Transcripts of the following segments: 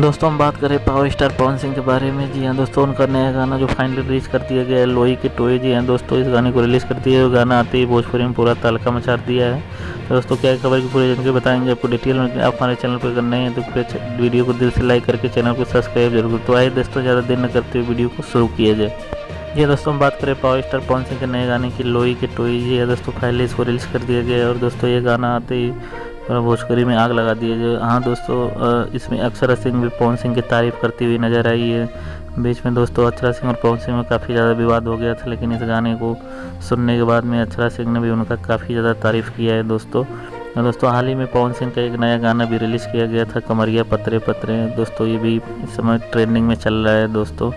दोस्तों हम बात करें पावर स्टार पवन सिंह के बारे में। जी हाँ दोस्तों, उनका नया गाना जो फाइनली रिलीज़ कर दिया गया है, लोई के टोए। जी हाँ दोस्तों, इस गाने को रिलीज़ कर दिया है। गाना आते ही भोजपुरी में पूरा तहलका मचा दिया है। तो दोस्तों क्या खबर की पूरी जानकारी बताएंगे आपको डिटेल में। आप हमारे चैनल पर अगर नए हैं तो पूरे वीडियो को दिल से लाइक करके चैनल को सब्सक्राइब जरूर। तो आइए दोस्तों ज़्यादा देर न करते हुए वीडियो को शुरू किया जाए। जी दोस्तों, हम बात करें पावर स्टार पवन सिंह के नए गाने की लोई के टोई। जी है दोस्तों, फाइनली इसको रिलीज़ कर दिया गया है। और दोस्तों ये गाना आते ही भोजपुरी में आग लगा दी है। जो हाँ दोस्तों, इसमें अक्षरा सिंह भी पवन सिंह की तारीफ़ करती हुई नज़र आई है। बीच में दोस्तों अक्षरा सिंह और पवन सिंह में काफ़ी ज़्यादा विवाद हो गया था, लेकिन इस गाने को सुनने के बाद में अक्षरा सिंह ने भी उनका काफ़ी ज़्यादा तारीफ़ किया है दोस्तों। हाल ही में पवन सिंह का एक नया गाना भी रिलीज़ किया गया था, कमरिया पतरे पतरे। दोस्तों ये भी इस समय ट्रेंडिंग में चल रहा है दोस्तों।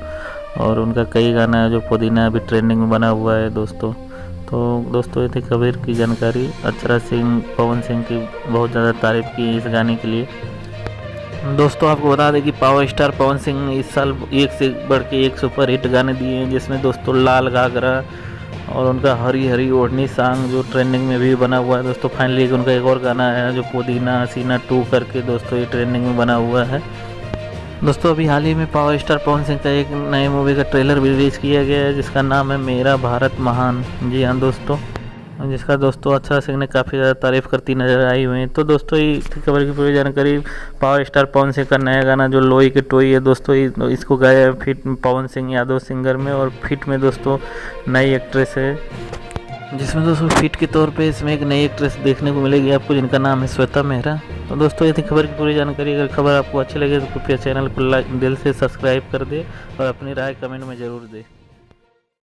और उनका कई गाना है जो पुदीना अभी ट्रेंडिंग में बना हुआ है दोस्तों। तो दोस्तों ये थी खबर की जानकारी। अक्षरा सिंह पवन सिंह की बहुत ज़्यादा तारीफ़ की इस गाने के लिए। दोस्तों आपको बता दें कि पावर स्टार पवन सिंह इस साल एक से बढ़ के एक सुपर हिट गाने दिए हैं, जिसमें दोस्तों लाल घाघरा और उनका हरी हरी ओढ़नी सॉन्ग जो ट्रेंडिंग में भी बना हुआ है दोस्तों। फाइनली उनका एक और गाना है जो पुदीना हसीना 2 करके दोस्तों ये ट्रेंडिंग में बना हुआ है दोस्तों। अभी हाल ही में पावर स्टार पवन सिंह का एक नए मूवी का ट्रेलर भी रिलीज़ किया गया है, जिसका नाम है मेरा भारत महान। जी हाँ दोस्तों, जिसका दोस्तों अक्षरा सिंह ने काफ़ी ज़्यादा तारीफ़ करती नज़र आई हुई है। तो दोस्तों ये खबर की पूरी जानकारी। पावर स्टार पवन सिंह का नया गाना जो लोई के टोई है दोस्तों, इसको गाया है फिट पवन सिंह यादव सिंगर में। और फिट में दोस्तों नई एक्ट्रेस है, जिसमें दोस्तों फिट के तौर पे इसमें एक नई एक्ट्रेस देखने को मिलेगी आपको, जिनका नाम है श्वेता मेहरा। तो दोस्तों ये थी खबर की पूरी जानकारी। अगर खबर आपको अच्छी लगे तो कृपया चैनल को दिल से सब्सक्राइब कर दे और अपनी राय कमेंट में ज़रूर दे।